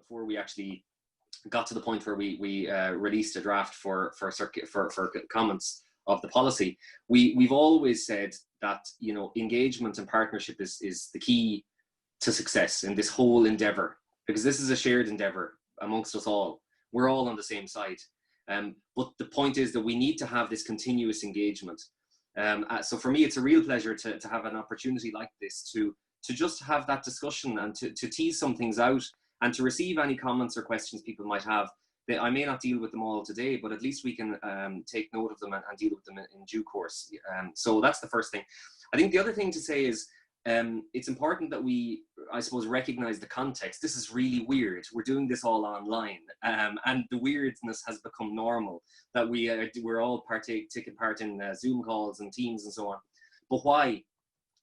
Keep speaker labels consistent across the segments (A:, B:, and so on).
A: before we actually got to the point where we released a draft for comments of the policy, we've always said that, you know, engagement and partnership is the key to success in this whole endeavour, because this is a shared endeavour amongst us all. We're all on the same side. But the point is that we need to have this continuous engagement. So for me, it's a real pleasure to have an opportunity like this to just have that discussion and to tease some things out and to receive any comments or questions people might have. I may not deal with them all today, but at least we can take note of them and deal with them in due course. So that's the first thing. I think the other thing to say is it's important that we, I suppose, recognize the context. This is really weird. We're doing this all online, and the weirdness has become normal, that we're all taking part in Zoom calls and Teams and so on. But why?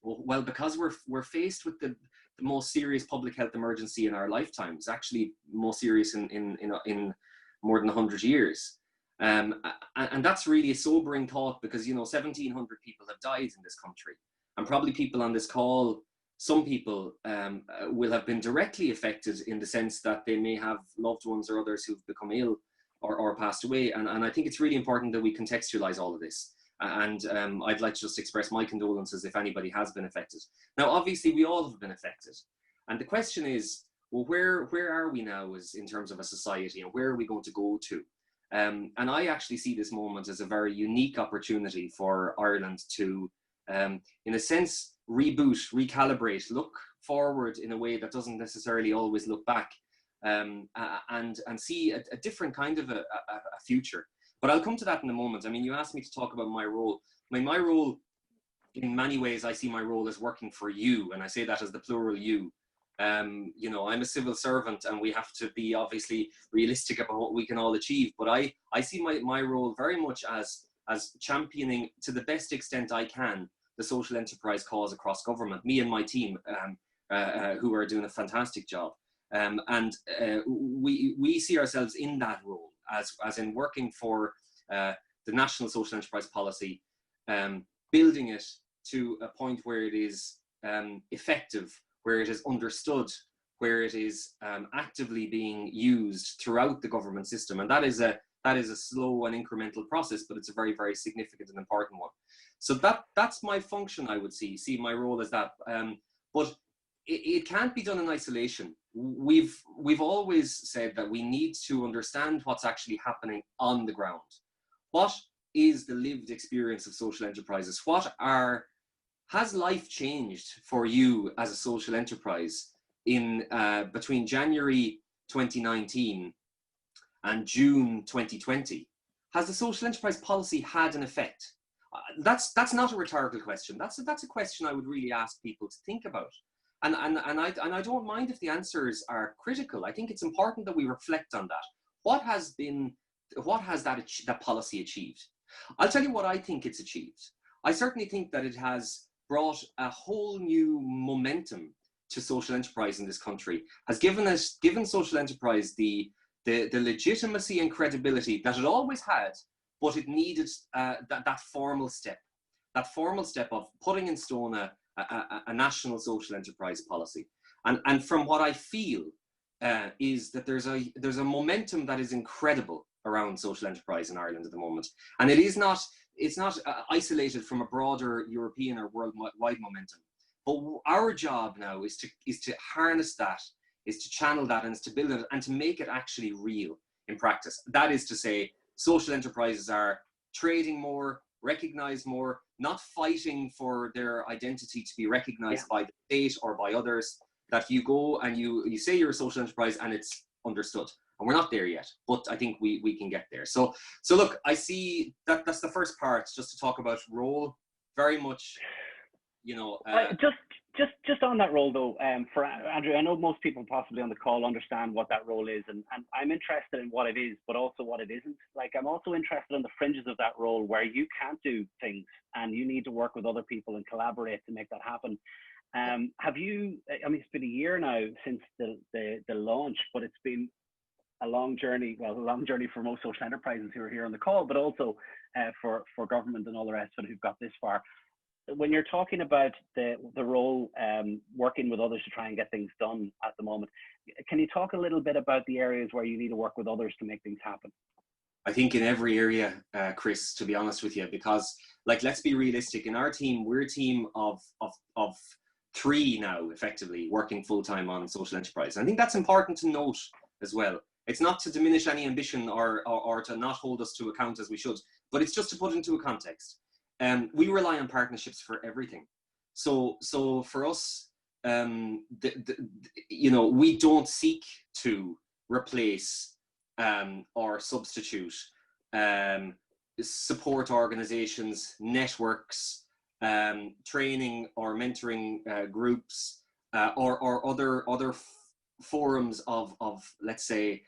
A: Well, because we're faced with the most serious public health emergency in our lifetimes, actually most serious in more than 100 years. And that's really a sobering thought, because, you know, 1,700 people have died in this country. And probably people on this call, some people will have been directly affected in the sense that they may have loved ones or others who've become ill or passed away. And I think it's really important that we contextualize all of this. And I'd like to just express my condolences if anybody has been affected. Now, obviously, we all have been affected. And the question is, well, where are we now in terms of a society, and where are we going to go to? And I actually see this moment as a very unique opportunity for Ireland to, in a sense, reboot, recalibrate, look forward in a way that doesn't necessarily always look back, and see a different kind of a future. But I'll come to that in a moment. I mean, you asked me to talk about my role. I mean, my role, in many ways, I see my role as working for you, and I say that as the plural you. You know, I'm a civil servant, and we have to be obviously realistic about what we can all achieve. But I see my role very much as championing, to the best extent I can, the social enterprise cause across government. Me and my team, who are doing a fantastic job, and we see ourselves in that role as in working for the national social enterprise policy, building it to a point where it is effective, where it is understood, where it is actively being used throughout the government system. And that is a slow and incremental process, but it's a very, very significant and important one. So that's my function, I would see my role as that. But it can't be done in isolation. We've always said that we need to understand what's actually happening on the ground. What is the lived experience of social enterprises? Has life changed for you as a social enterprise in between January 2019 and June 2020? Has the social enterprise policy had an effect? That's not a rhetorical question. That's a question I would really ask people to think about. And I don't mind if the answers are critical. I think it's important that we reflect on that. What has that policy achieved? I'll tell you what I think it's achieved. I certainly think that it has brought a whole new momentum to social enterprise in this country, has given social enterprise the legitimacy and credibility that it always had, but it needed that formal step of putting in stone a national social enterprise policy. And from what I feel is that there's a momentum that is incredible around social enterprise in Ireland at the moment. And it's not isolated from a broader European or worldwide momentum. But our job now is to harness that, is to channel that, and is to build it and to make it actually real in practice. That is to say, social enterprises are trading more, recognized more, not fighting for their identity to be recognized by the state or by others, that you go and you say you're a social enterprise and it's understood. And we're not there yet, but I think we can get there. So look, I see that's the first part, just to talk about role, very much, you know.
B: Just on that role though, for Andrew, I know most people possibly on the call understand what that role is, and I'm interested in what it is, but also what it isn't. Like, I'm also interested in the fringes of that role where you can't do things and you need to work with other people and collaborate to make that happen. Have you, I mean, it's been a year now since the launch, but it's been a long journey for most social enterprises who are here on the call, but also for government and all the rest of it who've got this far. when you're talking about the role working with others to try and get things done at the moment, can you talk a little bit about the areas where you need to work with others to make things happen?
A: I think in every area, Chris, to be honest with you, because like, let's be realistic. In our team, we're a team of 3 now, effectively working full time on social enterprise. And I think that's important to note as well. It's not to diminish any ambition or to not hold us to account as we should, but it's just to put into a context. We rely on partnerships for everything. So for us, we don't seek to replace or substitute support organizations, networks, training or mentoring groups, or other forums of let's say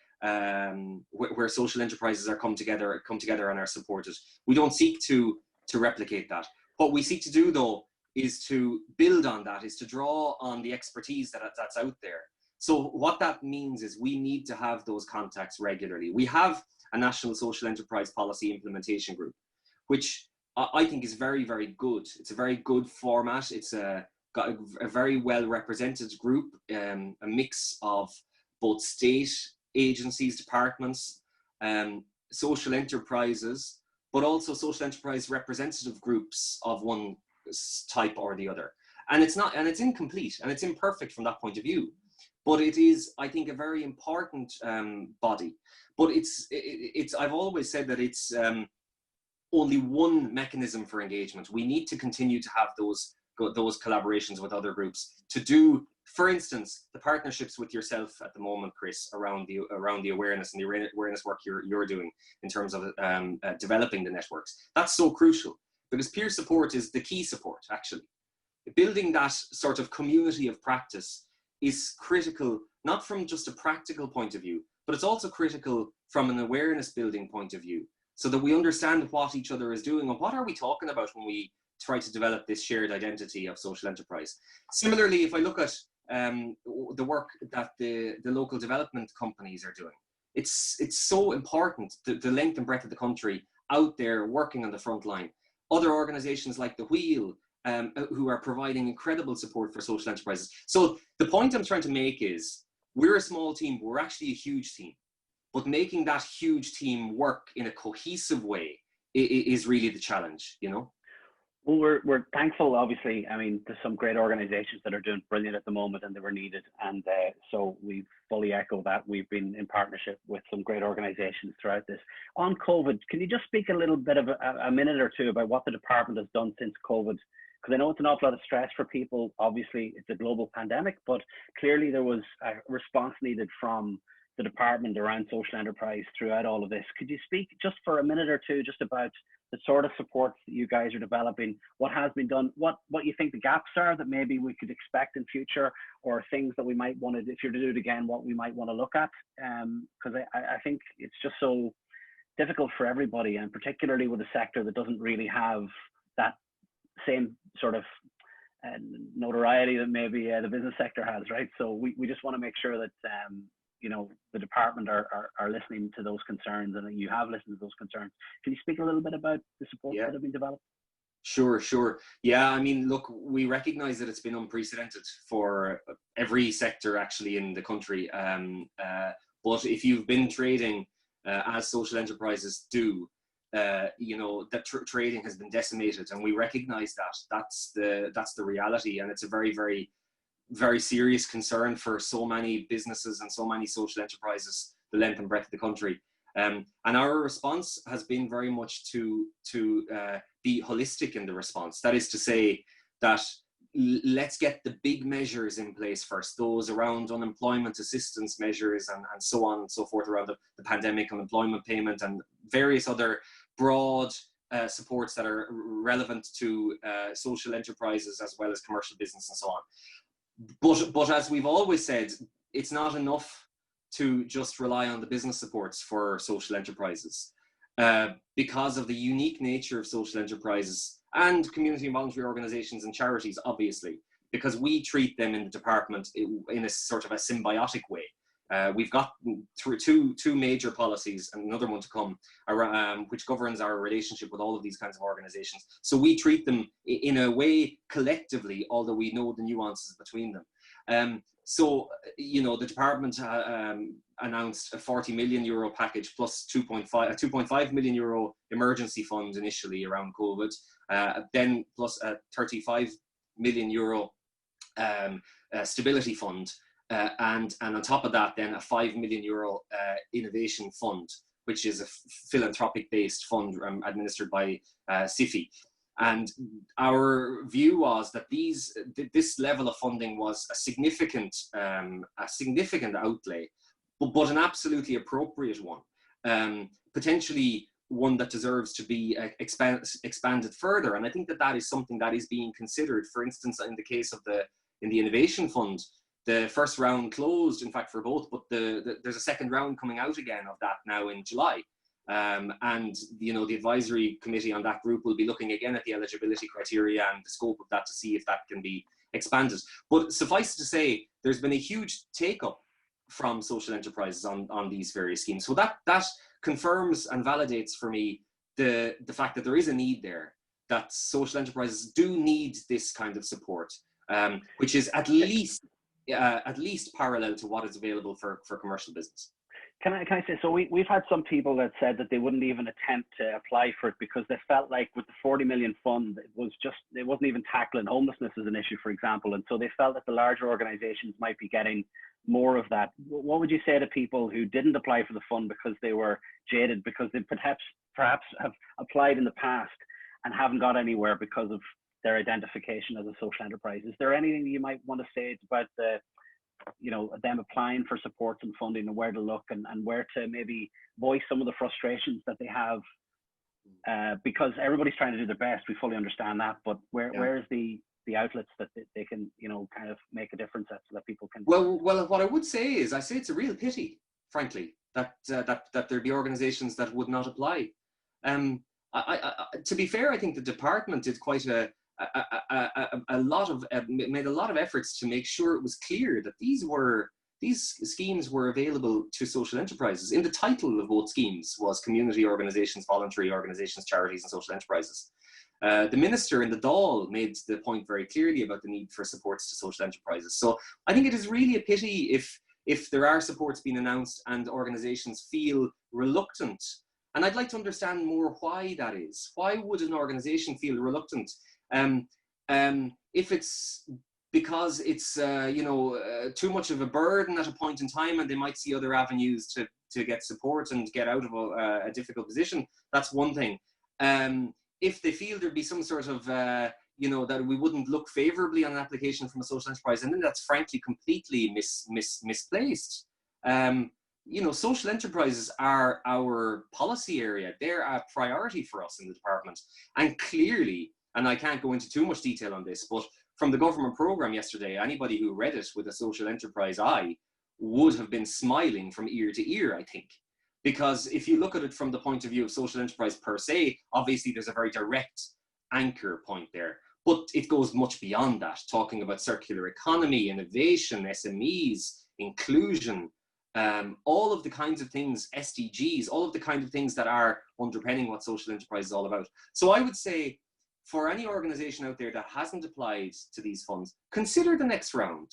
A: where social enterprises are come together and are supported. We don't seek to replicate that. What we seek to do, though, is to build on that, is to draw on the expertise that's out there. So what that means is we need to have those contacts regularly. We have a National Social Enterprise Policy Implementation Group, which I think is very, very good. It's a very good format. It's got a very well represented group, a mix of both state agencies, departments, social enterprises, but also social enterprise representative groups of one type or the other. And it's incomplete and it's imperfect from that point of view. But it is, I think, a very important body. But I've always said that it's only one mechanism for engagement. We need to continue to have those collaborations with other groups to do, for instance, the partnerships with yourself at the moment, Chris, around the awareness and the awareness work you're doing in terms of developing the networks. That's so crucial, because peer support is the key support, actually. Building that sort of community of practice is critical, not from just a practical point of view, but it's also critical from an awareness building point of view, so that we understand what each other is doing and what are we talking about when we try to develop this shared identity of social enterprise. Similarly, if I look at the work that the local development companies are doing, it's so important, the length and breadth of the country out there working on the front line. Other organizations like The Wheel, who are providing incredible support for social enterprises. So the point I'm trying to make is, we're a small team, but we're actually a huge team. But making that huge team work in a cohesive way is really the challenge, you know?
B: Well, we're thankful, obviously. I mean, there's some great organizations that are doing brilliant at the moment and they were needed. And so we fully echo that. We've been in partnership with some great organizations throughout this. On COVID, can you just speak a little bit of a minute or two about what the department has done since COVID? Because I know it's an awful lot of stress for people. Obviously, it's a global pandemic, but clearly there was a response needed from the department around social enterprise throughout all of this. Could you speak just for a minute or two just about the sort of supports that you guys are developing, what has been done, what you think the gaps are that maybe we could expect in future, or things that we might want to, if you're to do it again, what we might want to look at? Because I think it's just so difficult for everybody, and particularly with a sector that doesn't really have that same sort of notoriety that maybe the business sector has, right? So we just want to make sure that the department are listening to those concerns, and you have listened to those concerns. Can you speak a little bit about the supports that have been developed?
A: Sure. Yeah, I mean, look, we recognize that it's been unprecedented for every sector actually in the country. But if you've been trading as social enterprises do, that trading has been decimated, and we recognize that. That's the reality, and it's a very, very, very serious concern for so many businesses and so many social enterprises, the length and breadth of the country. And our response has been very much to be holistic in the response. That is to say that let's get the big measures in place first, those around unemployment assistance measures and so on and so forth, around the pandemic, unemployment payment, and various other broad supports that are relevant to social enterprises as well as commercial business and so on. But as we've always said, it's not enough to just rely on the business supports for social enterprises, because of the unique nature of social enterprises and community and voluntary organizations and charities, obviously, because we treat them in the department in a sort of a symbiotic way. We've got through two major policies and another one to come, which governs our relationship with all of these kinds of organizations. So we treat them in a way collectively, although we know the nuances between them. So, you know, the department announced a €40 million package plus 2.5 million euro emergency fund initially around COVID, then plus a €35 million stability fund. And on top of that, then a €5 million innovation fund, which is a philanthropic-based fund administered by SIFI. And our view was that this level of funding was a significant outlay, but an absolutely appropriate one, potentially one that deserves to be expanded further. And I think that is something that is being considered. For instance, in the case of in the innovation fund, the first round closed, in fact, for both, but there's a second round coming out again of that now in July. And, you know, the advisory committee on that group will be looking again at the eligibility criteria and the scope of that to see if that can be expanded. But suffice to say, there's been a huge take-up from social enterprises on these various schemes. So that confirms and validates for me the fact that there is a need there, that social enterprises do need this kind of support, which is at least parallel to what is available for commercial business.
B: Can I say, so we've had some people that said that they wouldn't even attempt to apply for it because they felt like with the 40 million fund, it wasn't even tackling homelessness as an issue, for example. And so they felt that the larger organizations might be getting more of that. What would you say to people who didn't apply for the fund because they were jaded, because they perhaps have applied in the past and haven't got anywhere because of their identification as a social enterprise? Is there anything you might want to say about them applying for supports and funding, and where to look and where to maybe voice some of the frustrations that they have? Because everybody's trying to do their best, we fully understand that, but where's the outlets that they can, kind of make a difference at, so that people can...
A: Well, what I would say is, I say it's a real pity, frankly, that there be organizations that would not apply. To be fair, I think the department did quite made a lot of efforts to make sure it was clear that these schemes were available to social enterprises. In the title of both schemes was community organizations, voluntary organizations, charities, and social enterprises. The minister in the Dáil made the point very clearly about the need for supports to social enterprises. So I think it is really a pity if there are supports being announced and organizations feel reluctant. And I'd like to understand more why that is. Why would an organization feel reluctant? If it's because it's too much of a burden at a point in time, and they might see other avenues to get support and get out of a difficult position, that's one thing. If they feel there'd be some sort of that we wouldn't look favorably on an application from a social enterprise, and then that's frankly completely misplaced. Social enterprises are our policy area. They're a priority for us in the department, and clearly. And I can't go into too much detail on this, but from the government programme yesterday, anybody who read it with a social enterprise eye would have been smiling from ear to ear, I think. Because if you look at it from the point of view of social enterprise per se, obviously there's a very direct anchor point there. But it goes much beyond that, talking about circular economy, innovation, SMEs, inclusion, all of the kinds of things, SDGs, all of the kind of things that are underpinning what social enterprise is all about. So I would say, for any organization out there that hasn't applied to these funds, consider the next round.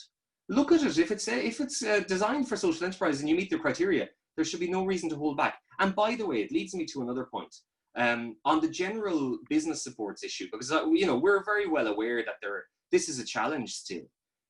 A: Look at it. If it's designed for social enterprise and you meet the criteria, there should be no reason to hold back. And by the way, it leads me to another point on the general business supports issue, because we're very well aware that this is a challenge still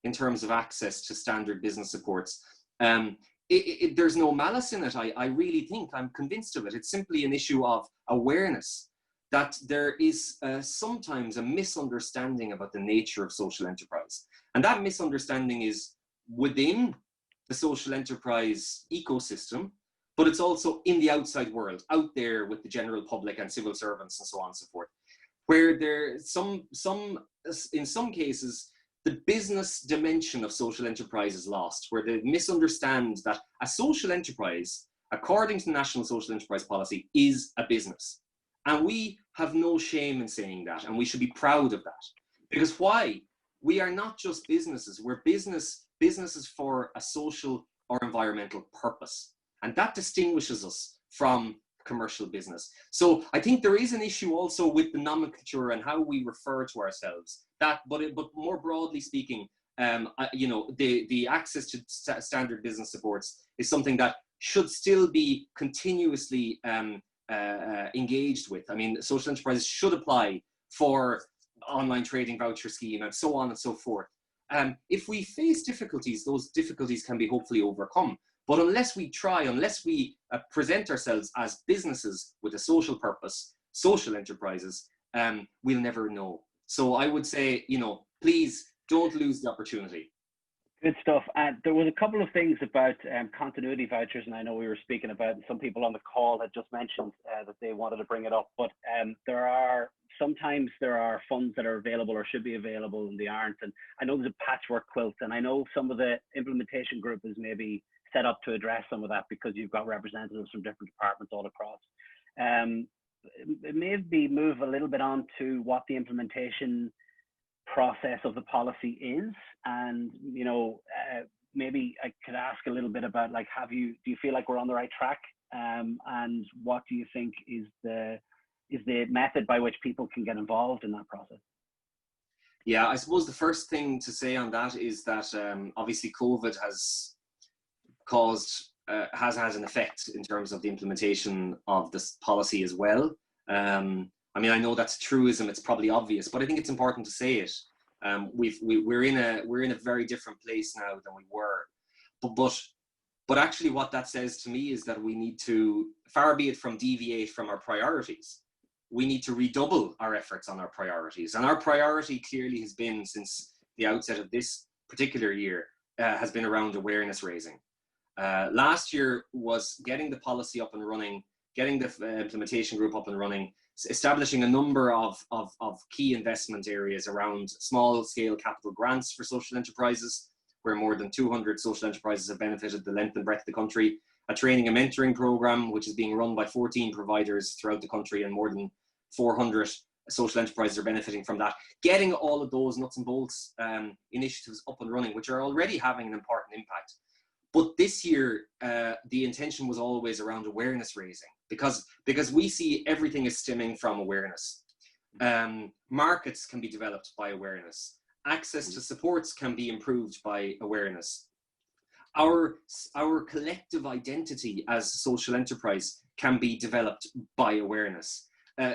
A: in terms of access to standard business supports. There's no malice in it. I really think, I'm convinced of it. It's simply an issue of awareness, that there is sometimes a misunderstanding about the nature of social enterprise. And that misunderstanding is within the social enterprise ecosystem, but it's also in the outside world, out there with the general public and civil servants and so on and so forth, where in some cases, the business dimension of social enterprise is lost, where they misunderstand that a social enterprise, according to the National Social Enterprise Policy, is a business. And we have no shame in saying that, and we should be proud of that. Because why? We are not just businesses, we're businesses for a social or environmental purpose. And that distinguishes us from commercial business. So I think there is an issue also with the nomenclature and how we refer to ourselves. But more broadly speaking, the access to standard business supports is something that should still be continuously engaged with. I mean, social enterprises should apply for online trading voucher scheme and so on and so forth. If we face difficulties, those difficulties can be hopefully overcome. But unless we try, unless we present ourselves as businesses with a social purpose, social enterprises, we'll never know. So I would say, please don't lose the opportunity.
B: Good stuff. And there was a couple of things about continuity vouchers, and I know we were speaking about, some people on the call had just mentioned that they wanted to bring it up, but sometimes there are funds that are available or should be available and they aren't. And I know there's a patchwork quilt, and I know some of the implementation group is maybe set up to address some of that because you've got representatives from different departments all across. Maybe move a little bit on to what the implementation process of the policy is, and maybe I could ask a little bit about, like, do you feel like we're on the right track, and what do you think is the method by which people can get involved in that process?
A: Yeah, I suppose the first thing to say on that is that obviously COVID has had an effect in terms of the implementation of this policy as well. I mean, I know that's a truism, it's probably obvious, but I think it's important to say it. We're in a very different place now than we were. But actually what that says to me is that we need to, far be it from deviate from our priorities, we need to redouble our efforts on our priorities. And our priority clearly has been, since the outset of this particular year, has been around awareness raising. Last year was getting the policy up and running, getting the implementation group up and running, establishing a number of key investment areas around small scale capital grants for social enterprises, where more than 200 social enterprises have benefited the length and breadth of the country, a training and mentoring program, which is being run by 14 providers throughout the country, and more than 400 social enterprises are benefiting from that. Getting all of those nuts and bolts initiatives up and running, which are already having an important impact. But this year, the intention was always around awareness raising, because we see everything is stemming from awareness. Markets can be developed by awareness. Access to supports can be improved by awareness. Our collective identity as a social enterprise can be developed by awareness.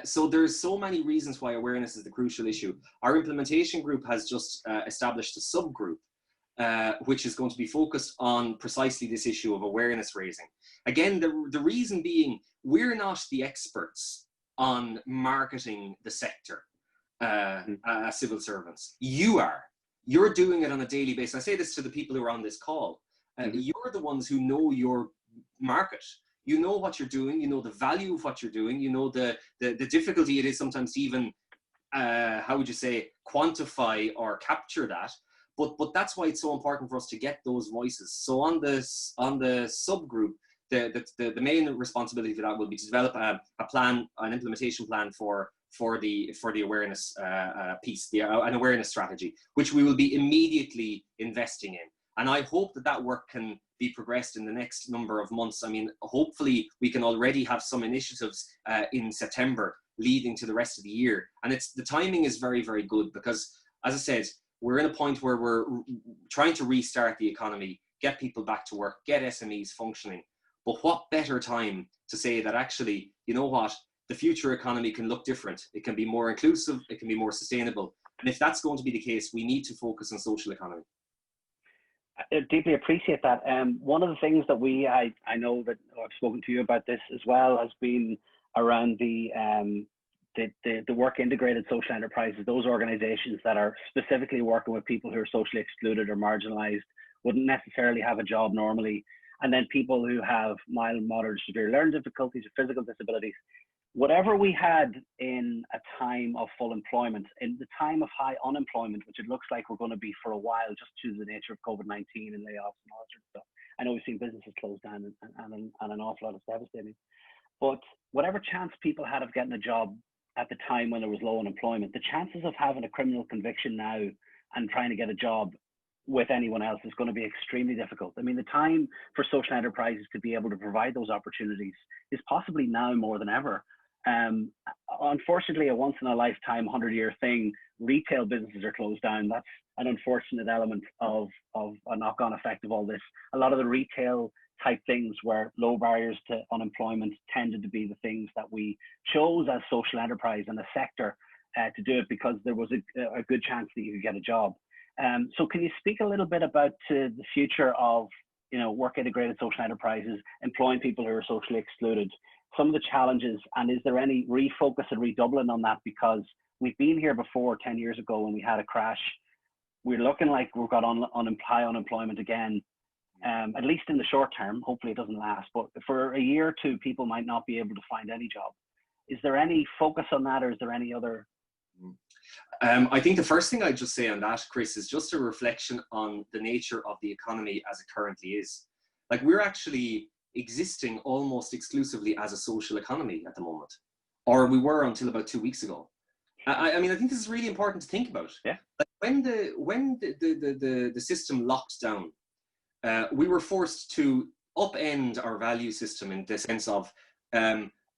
A: So there's so many reasons why awareness is the crucial issue. Our implementation group has just established a subgroup which is going to be focused on precisely this issue of awareness raising. Again, the reason being, we're not the experts on marketing the sector as civil servants. You are. You're doing it on a daily basis. I say this to the people who are on this call. You're the ones who know your market. You know what you're doing. You know the value of what you're doing. You know the difficulty it is sometimes to even, how would you say, quantify or capture that. But that's why it's so important for us to get those voices. So on the subgroup, the main responsibility for that will be to develop a plan, an implementation plan for the awareness piece, an awareness strategy, which we will be immediately investing in. And I hope that work can be progressed in the next number of months. I mean, hopefully we can already have some initiatives in September leading to the rest of the year. And the timing is very, very good because, as I said, we're in a point where we're trying to restart the economy, get people back to work, get SMEs functioning. But what better time to say that actually, you know what, the future economy can look different. It can be more inclusive, it can be more sustainable. And if that's going to be the case, we need to focus on social economy.
B: I deeply appreciate that. One of the things that I know that I've spoken to you about this as well, has been around the work integrated social enterprises, those organizations that are specifically working with people who are socially excluded or marginalized, wouldn't necessarily have a job normally, and then people who have mild, moderate, severe learning difficulties or physical disabilities. Whatever we had in a time of full employment, in the time of high unemployment, which it looks like we're going to be for a while just due to the nature of COVID-19 and layoffs and all that sort of stuff. I know we've seen businesses close down and an awful lot of devastating. But whatever chance people had of getting a job at the time when there was low unemployment, the chances of having a criminal conviction now and trying to get a job with anyone else is going to be extremely difficult. I mean, the time for social enterprises to be able to provide those opportunities is possibly now more than ever. Unfortunately, a once in a lifetime 100-year thing, retail businesses are closed down. That's an unfortunate element of a knock-on effect of all this. A lot of the retail type things where low barriers to unemployment tended to be the things that we chose as social enterprise and a sector to do it, because there was a good chance that you could get a job. So can you speak a little bit about the future of, work integrated social enterprises, employing people who are socially excluded, some of the challenges, and is there any refocus and redoubling on that? Because we've been here before 10 years ago when we had a crash. We're looking like we've got high unemployment again, at least in the short term. Hopefully it doesn't last, but for a year or two, people might not be able to find any job. Is there any focus on that, or is there any other?
A: I think the first thing I'd just say on that, Chris, is just a reflection on the nature of the economy as it currently is. Like, we're actually existing almost exclusively as a social economy at the moment, or we were until about 2 weeks ago. I mean, I think this is really important to think about.
B: Yeah.
A: Like, when the system locked down, we were forced to upend our value system in the sense of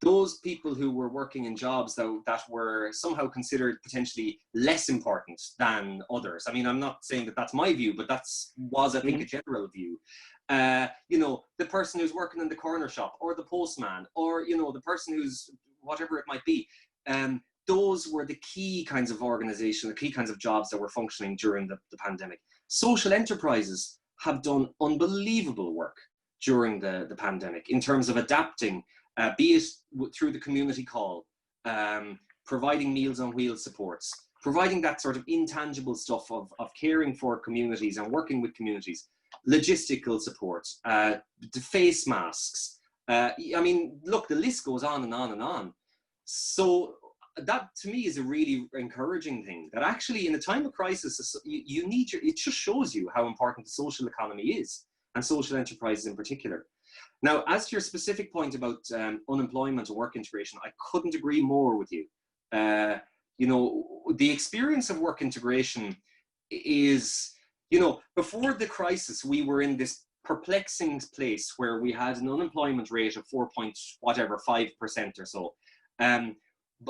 A: those people who were working in jobs that were somehow considered potentially less important than others. I mean, I'm not saying that that's my view, but was, I think, a general view. The person who's working in the corner shop, or the postman, or, the person who's whatever it might be. Those were the key kinds of organization, the key kinds of jobs that were functioning during the pandemic. Social enterprises have done unbelievable work during the pandemic in terms of adapting, be it through the community call, providing Meals on Wheels supports, providing that sort of intangible stuff of caring for communities and working with communities, logistical support, the face masks. I mean, look, the list goes on and on and on. So that, to me, is a really encouraging thing, that actually in a time of crisis, it just shows you how important the social economy is, and social enterprises in particular. Now, as to your specific point about unemployment and work integration, I couldn't agree more with you. The experience of work integration is, before the crisis, we were in this perplexing place where we had an unemployment rate of 4.5% or so,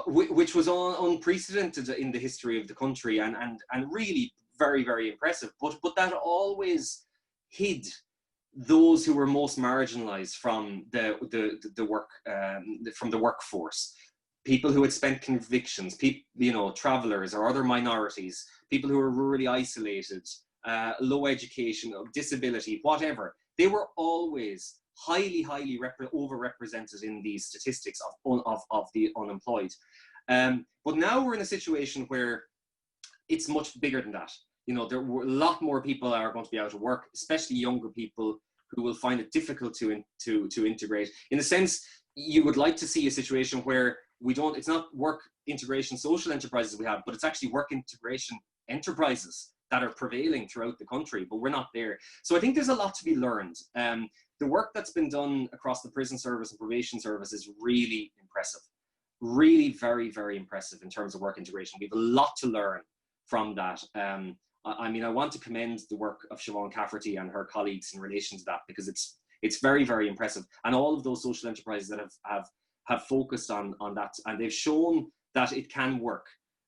A: which was unprecedented in the history of the country, and really very, very impressive. But that always hid those who were most marginalized from the workforce, people who had spent convictions, travelers or other minorities, people who were rurally isolated, low education, disability, whatever. They were always highly overrepresented in these statistics of the unemployed. But now we're in a situation where it's much bigger than that. There were a lot more people are going to be out of work, especially younger people who will find it difficult to integrate. In a sense, you would like to see a situation where it's not work integration social enterprises we have, but it's actually work integration enterprises that are prevailing throughout the country, but we're not there. So I think there's a lot to be learned. The work that's been done across the prison service and probation service is really impressive. Really very, very impressive in terms of work integration. We have a lot to learn from that. I mean, I want to commend the work of Siobhan Cafferty and her colleagues in relation to that, because it's very, very impressive. And all of those social enterprises that have focused on that, and they've shown that it can work,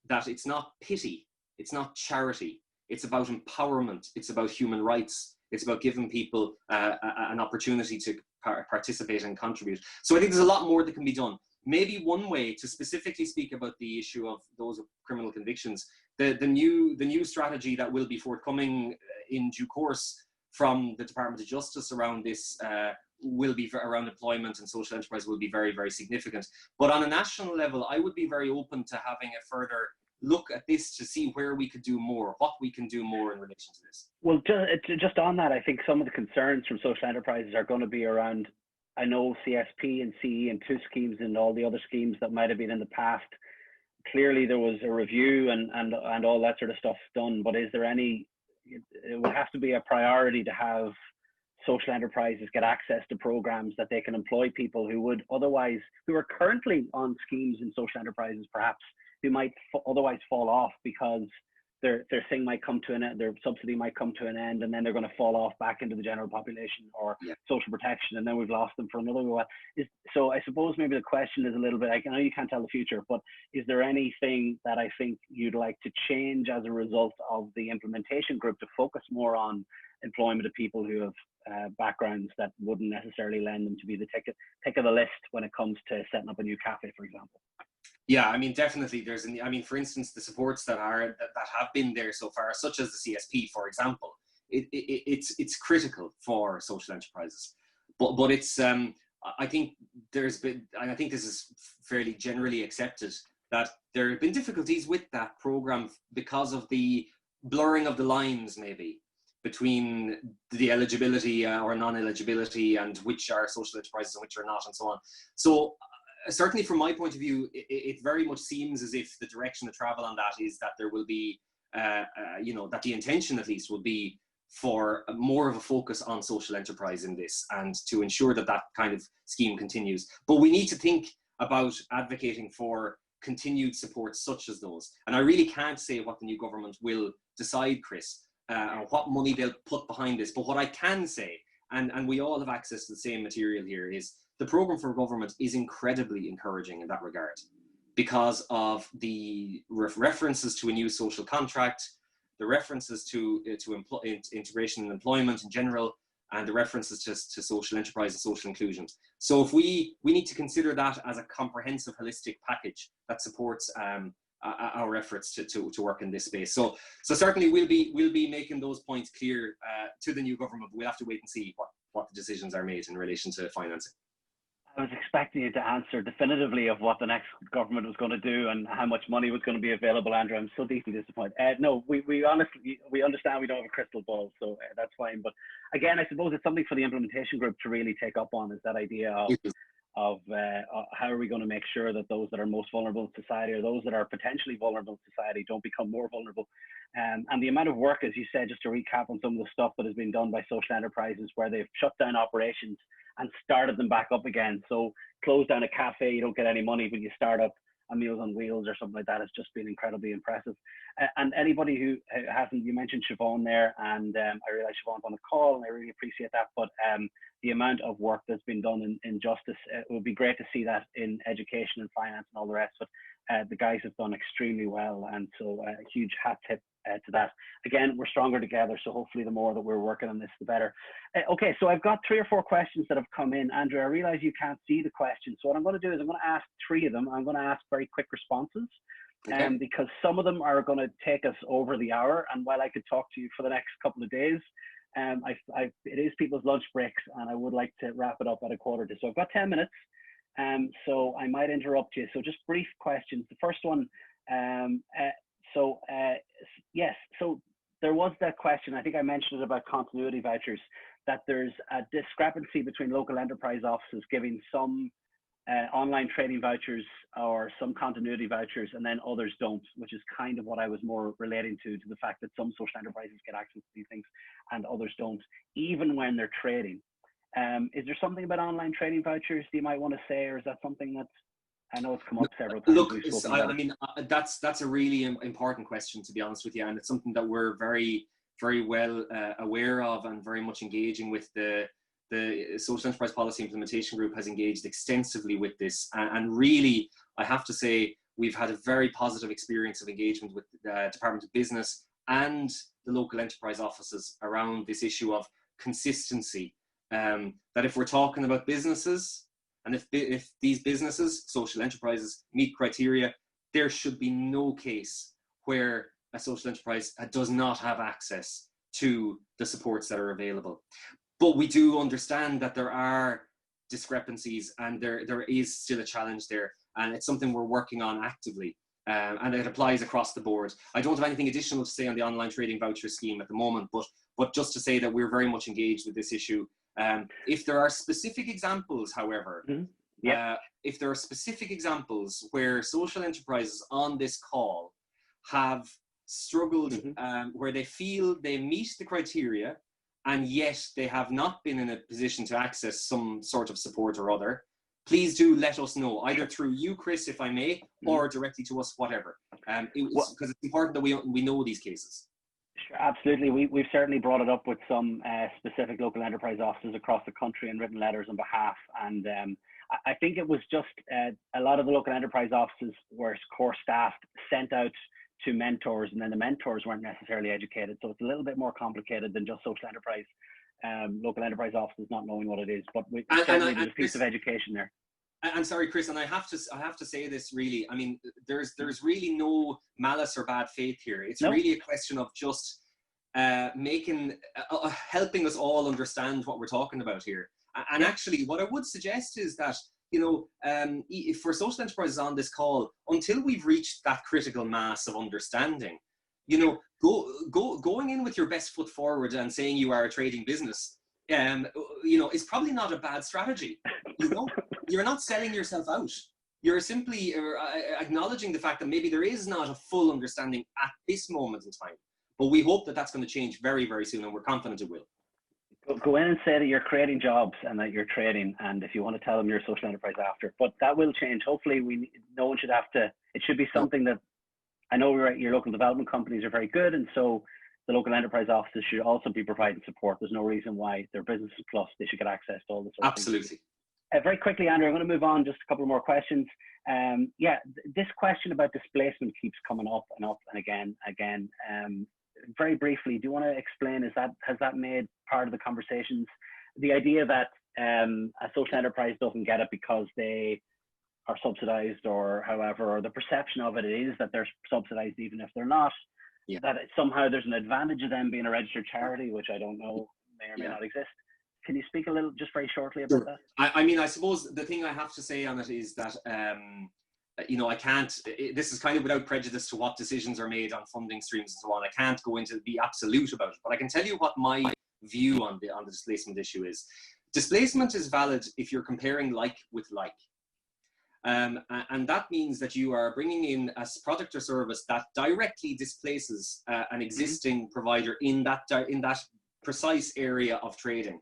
A: that it's not pity, it's not charity, it's about empowerment, it's about human rights, it's about giving people an opportunity to participate and contribute. So I think there's a lot more that can be done. Maybe one way to specifically speak about the issue of those with criminal convictions, the new strategy that will be forthcoming in due course from the Department of Justice around this will be around employment and social enterprise will be very, very significant. But on a national level, I would be very open to having a further look at this to see where we could do more, what we can do more in relation to this.
B: Well, just on that, I think some of the concerns from social enterprises are going to be around, I know CSP and CE and two schemes and all the other schemes that might have been in the past. Clearly there was a review and all that sort of stuff done, but is there any, it would have to be a priority to have social enterprises get access to programs that they can employ people who are currently on schemes in social enterprises, perhaps, who might otherwise fall off because their thing might come to an end, their subsidy might come to an end, and then they're going to fall off back into the general population or social protection, and then we've lost them for another while. So I suppose maybe the question is a little bit, I know you can't tell the future, but is there anything that I think you'd like to change as a result of the implementation group to focus more on employment of people who have backgrounds that wouldn't necessarily lend them to be the pick of the list when it comes to setting up a new cafe, for example?
A: Yeah, I mean, definitely for instance, the supports that have been there so far, such as the CSP, for example, it's critical for social enterprises. But it's, I think there's been, and I think this is fairly generally accepted, that there have been difficulties with that program because of the blurring of the lines, maybe, between the eligibility or non-eligibility and which are social enterprises and which are not, and so on. So certainly from my point of view, it very much seems as if the direction of travel on that is that there will be, that the intention at least will be for more of a focus on social enterprise in this, and to ensure that that kind of scheme continues. But we need to think about advocating for continued support such as those. And I really can't say what the new government will decide, Chris, or what money they'll put behind this. But what I can say, and we all have access to the same material here, is the programme for government is incredibly encouraging in that regard, because of the references to a new social contract, the references to integration and employment in general, and the references to social enterprise and social inclusion. So if we need to consider that as a comprehensive, holistic package that supports our efforts to work in this space. So certainly we'll be making those points clear to the new government, but we'll have to wait and see what the decisions are made in relation to financing.
B: I was expecting you to answer definitively of what the next government was going to do and how much money was going to be available, Andrew. I'm so deeply disappointed. No, we honestly, we understand we don't have a crystal ball, so that's fine. But again, I suppose it's something for the implementation group to really take up on, is that idea of how are we going to make sure that those that are most vulnerable in society, or those that are potentially vulnerable in society, don't become more vulnerable. And the amount of work, as you said, just to recap on some of the stuff that has been done by social enterprises, where they've shut down operations and started them back up again. So close down a cafe, you don't get any money, but you start up a Meals on Wheels or something like that. Has just been incredibly impressive. And anybody who hasn't, you mentioned Siobhan there, and I realize Siobhan's on the call, and I really appreciate that. But the amount of work that's been done in justice, it would be great to see that in education and finance and all the rest. But the guys have done extremely well, and so a huge hat tip to that. Again, we're stronger together, so hopefully the more that we're working on this, the better. Okay, so I've got 3 or 4 questions that have come in. Andrew, I realize you can't see the questions, so what I'm going to do is I'm going to ask 3 of them. I'm going to ask very quick responses, because some of them are going to take us over the hour, and while I could talk to you for the next couple of days, it is people's lunch breaks, and I would like to wrap it up at 1:45. So I've got 10 minutes, so I might interrupt you. So just brief questions. The first one, yes, so there was that question, I think I mentioned it, about continuity vouchers, that there's a discrepancy between local enterprise offices giving some online training vouchers or some continuity vouchers, and then others don't, which is kind of what I was more relating to the fact that some social enterprises get access to these things and others don't, even when they're trading. Is there something about online training vouchers that you might want to say, or is that something that's, I know it's come up several times.
A: Look, I mean, that's a really important question, to be honest with you, and it's something that we're very, very well aware of, and very much engaging with. The Social Enterprise Policy Implementation Group has engaged extensively with this, and really, I have to say, we've had a very positive experience of engagement with the Department of Business and the local enterprise offices around this issue of consistency. That if we're talking about businesses, and if these businesses, social enterprises, meet criteria, there should be no case where a social enterprise does not have access to the supports that are available. But we do understand that there are discrepancies, and there is still a challenge there, and it's something we're working on actively, and it applies across the board. I don't have anything additional to say on the online trading voucher scheme at the moment, but just to say that we're very much engaged with this issue. If there are specific examples, however, if there are specific examples where social enterprises on this call have struggled, where they feel they meet the criteria, and yet they have not been in a position to access some sort of support or other, please do let us know, either through you, Chris, if I may, or directly to us, whatever. Because it's important that we know these cases.
B: Sure, absolutely. We've certainly brought it up with some specific local enterprise offices across the country and written letters on behalf. And I think it was just a lot of the local enterprise offices were core staff sent out to mentors, and then the mentors weren't necessarily educated. So it's a little bit more complicated than just social enterprise, local enterprise offices not knowing what it is. But certainly there's a piece of education there.
A: I'm sorry, Chris, and I have to say this really. I mean, there's really no malice or bad faith here. It's really a question of just helping us all understand what we're talking about here. And actually, what I would suggest is that, you know, for social enterprises on this call, until we've reached that critical mass of understanding, you know, going in with your best foot forward and saying you are a trading business, you know, is probably not a bad strategy. You know, you're not selling yourself out. You're simply acknowledging the fact that maybe there is not a full understanding at this moment in time. But we hope that that's going to change very, very soon, and we're confident it will.
B: Go in and say that you're creating jobs and that you're trading, and if you want to tell them you're a social enterprise after, but that will change. Hopefully, no one should have to. It should be something that, I know your local development companies are very good, and so the local enterprise offices should also be providing support. There's no reason why their businesses plus they should get access to all this.
A: Absolutely.
B: Very quickly, Andrew, I'm going to move on. Just a couple more questions. This question about displacement keeps coming up and up and again. Very briefly, do you want to explain, has that made part of the conversations? The idea that a social enterprise doesn't get it because they are subsidized or however, or the perception of it is that they're subsidized even if they're not, that somehow there's an advantage of them being a registered charity, which I don't know may or may not exist. Can you speak a little, just very shortly about that?
A: I mean, I suppose the thing I have to say on it is that, you know, I can't, this is kind of without prejudice to what decisions are made on funding streams and so on. I can't go into the absolute about it, but I can tell you what my view on the displacement issue is. Displacement is valid if you're comparing like with like. And that means that you are bringing in a product or service that directly displaces an existing provider in that precise area of trading.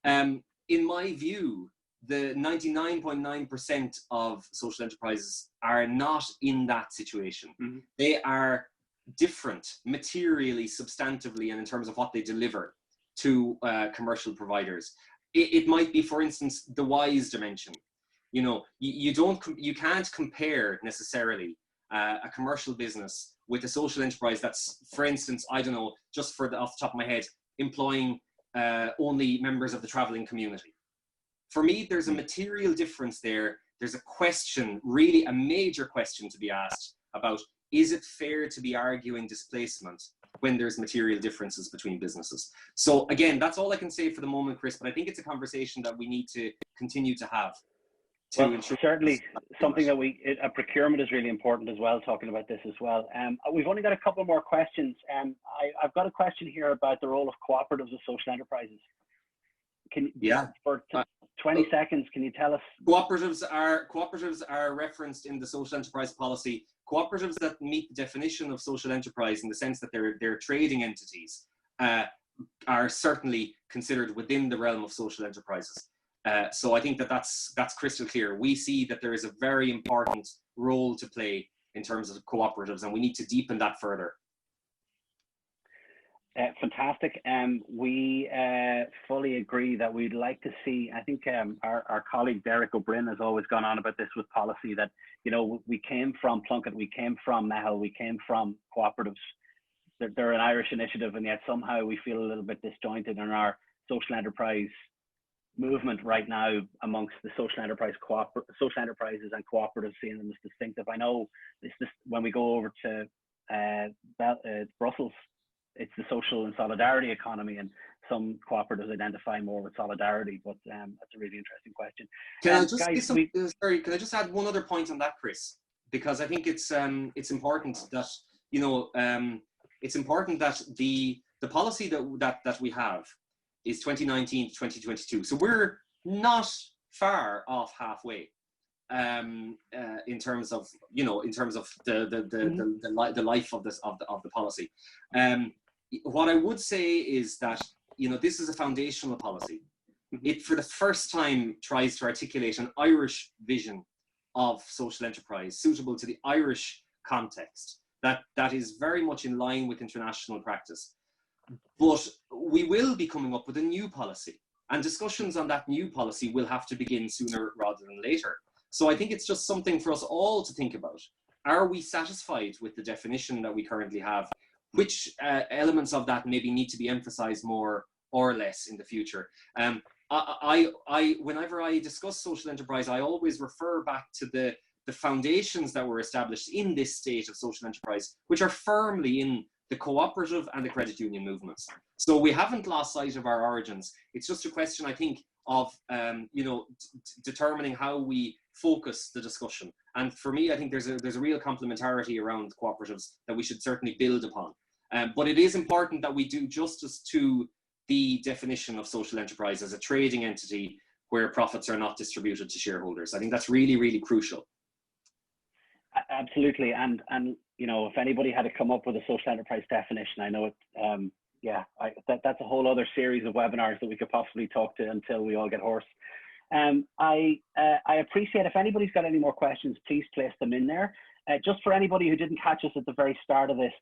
A: In my view, the 99.9% of social enterprises are not in that situation. They are different materially, substantively, and in terms of what they deliver to commercial providers. It might be, for instance, the WISE dimension. You know, you can't compare necessarily a commercial business with a social enterprise that's, for instance, I don't know, just off the top of my head, employing only members of the traveling community. For me, there's a material difference there. There's a question, really a major question to be asked about, is it fair to be arguing displacement when there's material differences between businesses? So again, that's all I can say for the moment, Chris, but I think it's a conversation that we need to continue to have.
B: Well, certainly something that a procurement is really important as well, talking about this as well. We've only got a couple more questions. I've got a question here about the role of cooperatives of social enterprises. For 20 seconds, can you tell us?
A: Cooperatives are referenced in the social enterprise policy. Cooperatives that meet the definition of social enterprise in the sense that they're trading entities are certainly considered within the realm of social enterprises. So I think that's crystal clear. We see that there is a very important role to play in terms of cooperatives, and we need to deepen that further.
B: Fantastic. We fully agree that we'd like to see, I think our colleague Derek O'Brien has always gone on about this with policy, that, you know, we came from Plunkett, we came from Mahal, we came from cooperatives. They're an Irish initiative, and yet somehow we feel a little bit disjointed in our social enterprise movement right now amongst the social enterprises and cooperatives, seeing them as distinctive. I know this when we go over to Brussels, it's the social and solidarity economy, and some cooperatives identify more with solidarity, but that's a really interesting question.
A: Can I just add one other point on that, Chris? Because I think it's important that, you know, it's important that the policy that we have is 2019 to 2022. So we're not far off halfway in terms of, you know, in terms of the life of the policy. What I would say is that, you know, this is a foundational policy. it for the first time tries to articulate an Irish vision of social enterprise suitable to the Irish context that is very much in line with international practice. But we will be coming up with a new policy, and discussions on that new policy will have to begin sooner rather than later. So I think it's just something for us all to think about. Are we satisfied with the definition that we currently have? Which elements of that maybe need to be emphasized more or less in the future? Whenever I discuss social enterprise, I always refer back to the foundations that were established in this state of social enterprise, which are firmly in the cooperative and the credit union movements. So we haven't lost sight of our origins. It's just a question, I think, of determining how we focus the discussion. And for me, I think there's a real complementarity around cooperatives that we should certainly build upon. But it is important that we do justice to the definition of social enterprise as a trading entity where profits are not distributed to shareholders. I think that's really, really crucial.
B: Absolutely, and if anybody had to come up with a social enterprise definition, I know it. That's a whole other series of webinars that we could possibly talk to until we all get hoarse. I appreciate if anybody's got any more questions, please place them in there. Just for anybody who didn't catch us at the very start of this,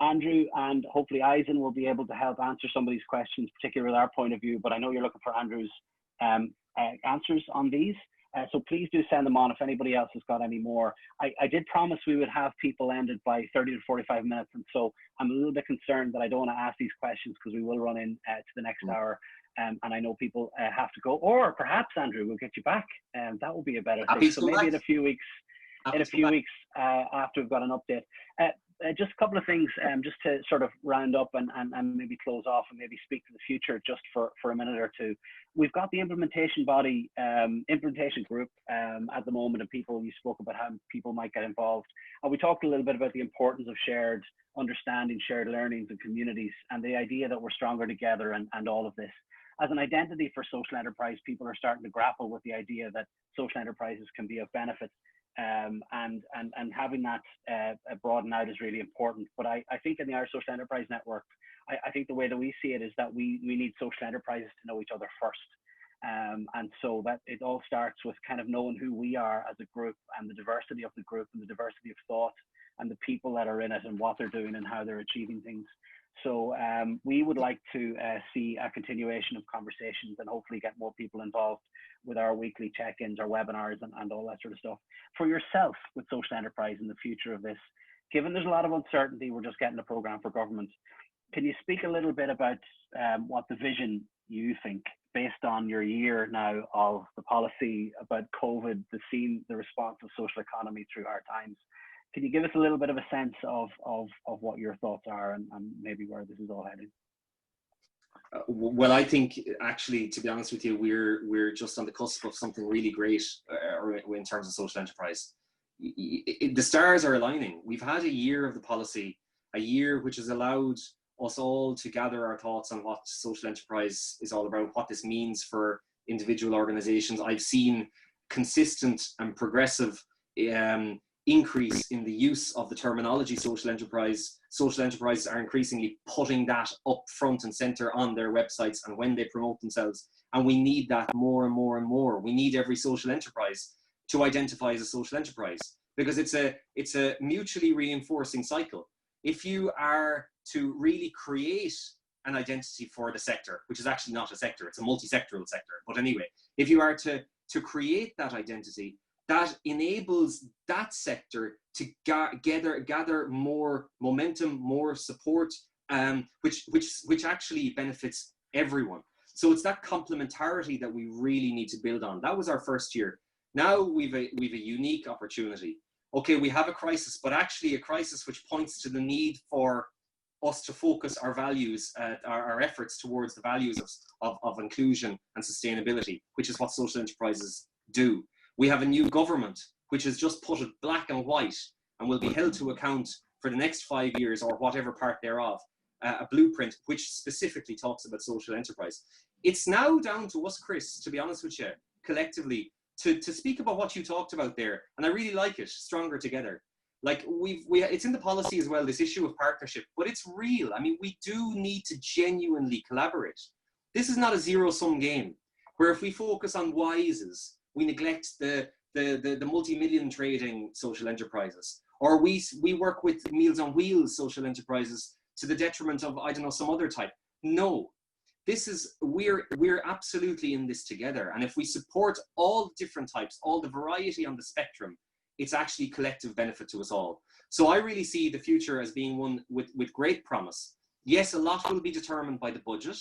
B: Andrew and hopefully Eisen will be able to help answer some of these questions, particularly with our point of view. But I know you're looking for Andrew's answers on these. So please do send them on if anybody else has got any more. I did promise we would have people ended by 30 to 45 minutes. And so I'm a little bit concerned that I don't want to ask these questions because we will run in to the next hour. And I know people have to go. Or perhaps, Andrew, we'll get you back. That will be a better thing. So maybe in a few weeks, after we've got an update. Just a couple of things just to sort of round up and maybe close off and maybe speak to the future just for a minute or two. We've got the implementation body, implementation group at the moment, and you spoke about how people might get involved. And we talked a little bit about the importance of shared understanding, shared learnings and communities, and the idea that we're stronger together and all of this. As an identity for social enterprise, people are starting to grapple with the idea that social enterprises can be of benefit. And having that broaden out is really important. But I think in the Irish Social Enterprise Network, I think the way that we see it is that we need social enterprises to know each other first. And so that it all starts with kind of knowing who we are as a group and the diversity of the group and the diversity of thought and the people that are in it and what they're doing and how they're achieving things. So we would like to see a continuation of conversations and hopefully get more people involved with our weekly check-ins, our webinars and all that sort of stuff. For yourself with social enterprise and the future of this, given there's a lot of uncertainty, we're just getting a program for government. Can you speak a little bit about what the vision you think, based on your year now of the policy about COVID, the response of social economy through hard times? Can you give us a little bit of a sense of what your thoughts are and maybe where this is all heading?
A: Well, I think actually, to be honest with you, we're just on the cusp of something really great in terms of social enterprise. The stars are aligning. We've had a year of the policy, a year which has allowed us all to gather our thoughts on what social enterprise is all about, what this means for individual organizations. I've seen consistent and progressive increase in the use of the terminology social enterprise. Social enterprises are increasingly putting that up front and center on their websites and when they promote themselves. And we need that more and more and more. We need every social enterprise to identify as a social enterprise because it's a mutually reinforcing cycle. If you are to really create an identity for the sector, which is actually not a sector, it's a multi-sectoral sector. But anyway, if you are to create that identity, that enables that sector to gather more momentum, more support, which actually benefits everyone. So it's that complementarity that we really need to build on. That was our first year. Now we've a unique opportunity. Okay, we have a crisis, but actually a crisis which points to the need for us to focus our values, our efforts towards the values of inclusion and sustainability, which is what social enterprises do. We have a new government, which has just put it black and white and will be held to account for the next 5 years or whatever part thereof, a blueprint which specifically talks about social enterprise. It's now down to us, Chris, to be honest with you, collectively, to speak about what you talked about there. And I really like it, stronger together. Like it's in the policy as well, this issue of partnership, but it's real. I mean, we do need to genuinely collaborate. This is not a zero-sum game. Where if we focus on Wises, we neglect the multi-million trading social enterprises, or we work with Meals on Wheels social enterprises to the detriment of, I don't know, some other type. No, this is, we're absolutely in this together. And if we support all different types, all the variety on the spectrum, it's actually collective benefit to us all. So I really see the future as being one with great promise. Yes, a lot will be determined by the budget,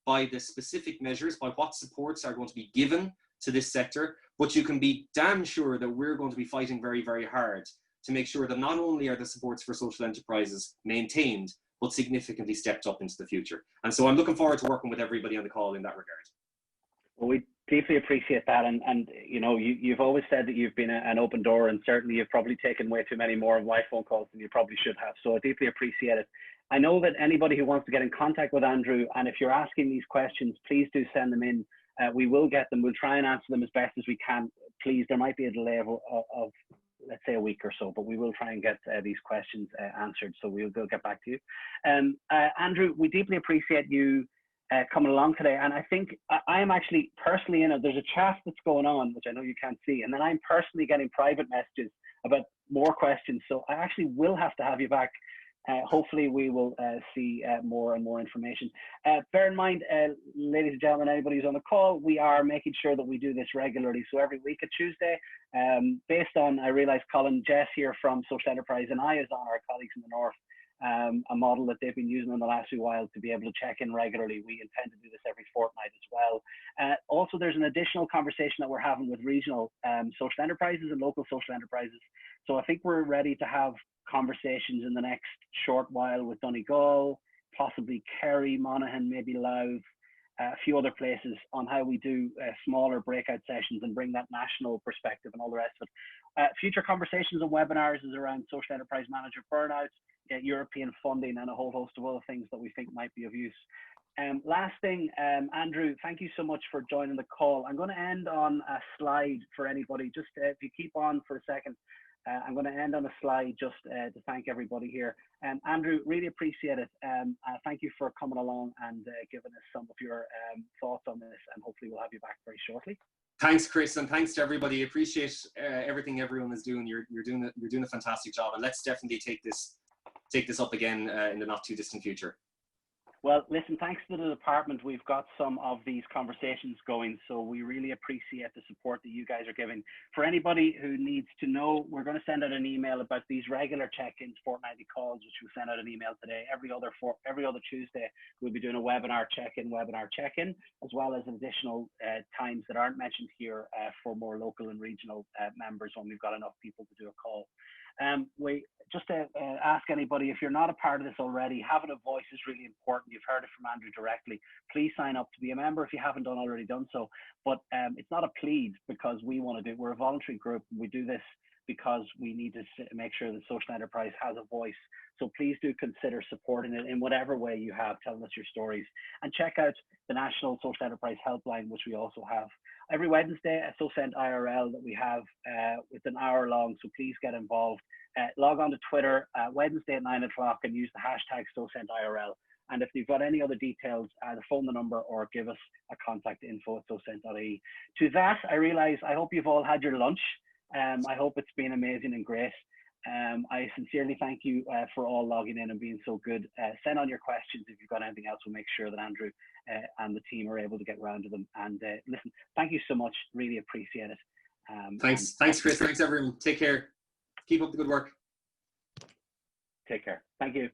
A: by the specific measures, by what supports are going to be given to this sector, but you can be damn sure that we're going to be fighting very, very hard to make sure that not only are the supports for social enterprises maintained, but significantly stepped up into the future. And so I'm looking forward to working with everybody on the call in that regard.
B: Well, we deeply appreciate that. And you know, you've always said that you've been an open door, and certainly you've probably taken way too many more of my phone calls than you probably should have. So I deeply appreciate it. I know that anybody who wants to get in contact with Andrew, and if you're asking these questions, please do send them in. We will get them. We'll try and answer them as best as we can. Please, there might be a delay of let's say a week or so, but we will try and get these questions answered. So we'll get back to you. Andrew, we deeply appreciate you coming along today. And I think I am actually personally in it. There's a chat that's going on, which I know you can't see. And then I'm personally getting private messages about more questions. So I actually will have to have you back. Hopefully we will see more and more information. Bear in mind, ladies and gentlemen, anybody who's on the call, we are making sure that we do this regularly. So every week at Tuesday, based on, I realize Colin, Jess here from Social Enterprise and I, as on our colleagues in the North, a model that they've been using in the last few while to be able to check in regularly. We intend to do this every fortnight as well. Also, there's an additional conversation that we're having with regional social enterprises and local social enterprises. So I think we're ready to have conversations in the next short while with Donegal, possibly Kerry, Monaghan, maybe Louth, a few other places on how we do smaller breakout sessions and bring that national perspective and all the rest of it. Future conversations and webinars is around social enterprise manager burnout, European funding, and a whole host of other things that we think might be of use. Last thing, Andrew, thank you so much for joining the call. I'm going to end on a slide for anybody. Just if you keep on for a second, I'm going to end on a slide just to thank everybody here. Andrew, really appreciate it. Thank you for coming along and giving us some of your thoughts on this, and hopefully we'll have you back very shortly.
A: Thanks, Chris, and thanks to everybody. Appreciate everything everyone is doing. You're doing a fantastic job, and let's definitely take this up again in the not too distant future.
B: Well, listen, thanks to the department, we've got some of these conversations going, so we really appreciate the support that you guys are giving. For anybody who needs to know, we're going to send out an email about these regular check-ins, fortnightly calls, which we'll send out an email today. Every other Tuesday, we'll be doing a webinar check-in, as well as additional times that aren't mentioned here for more local and regional members when we've got enough people to do a call. We just to ask anybody, if you're not a part of this already, having a voice is really important. You've heard it from Andrew directly. Please sign up to be a member if you haven't already done so. But it's not a plead, because we want to do it. We're a voluntary group. We do this because we need to make sure that social enterprise has a voice. So please do consider supporting it in whatever way you have, telling us your stories. And check out the National Social Enterprise Helpline, which we also have. Every Wednesday, a SoCent IRL that we have, it's an hour long, so please get involved. Log on to Twitter Wednesday at 9 o'clock and use the hashtag SoCentIRL. And if you've got any other details, either phone the number or give us a contact info@socent.ie. To that, I hope you've all had your lunch. I hope it's been amazing and great. I sincerely thank you for all logging in and being so good. Send on your questions if you've got anything else. We'll make sure that Andrew and the team are able to get round to them. And listen, thank you so much. Really appreciate it.
A: Thanks, Chris. Thanks, everyone. Take care. Keep up the good work.
B: Take care. Thank you.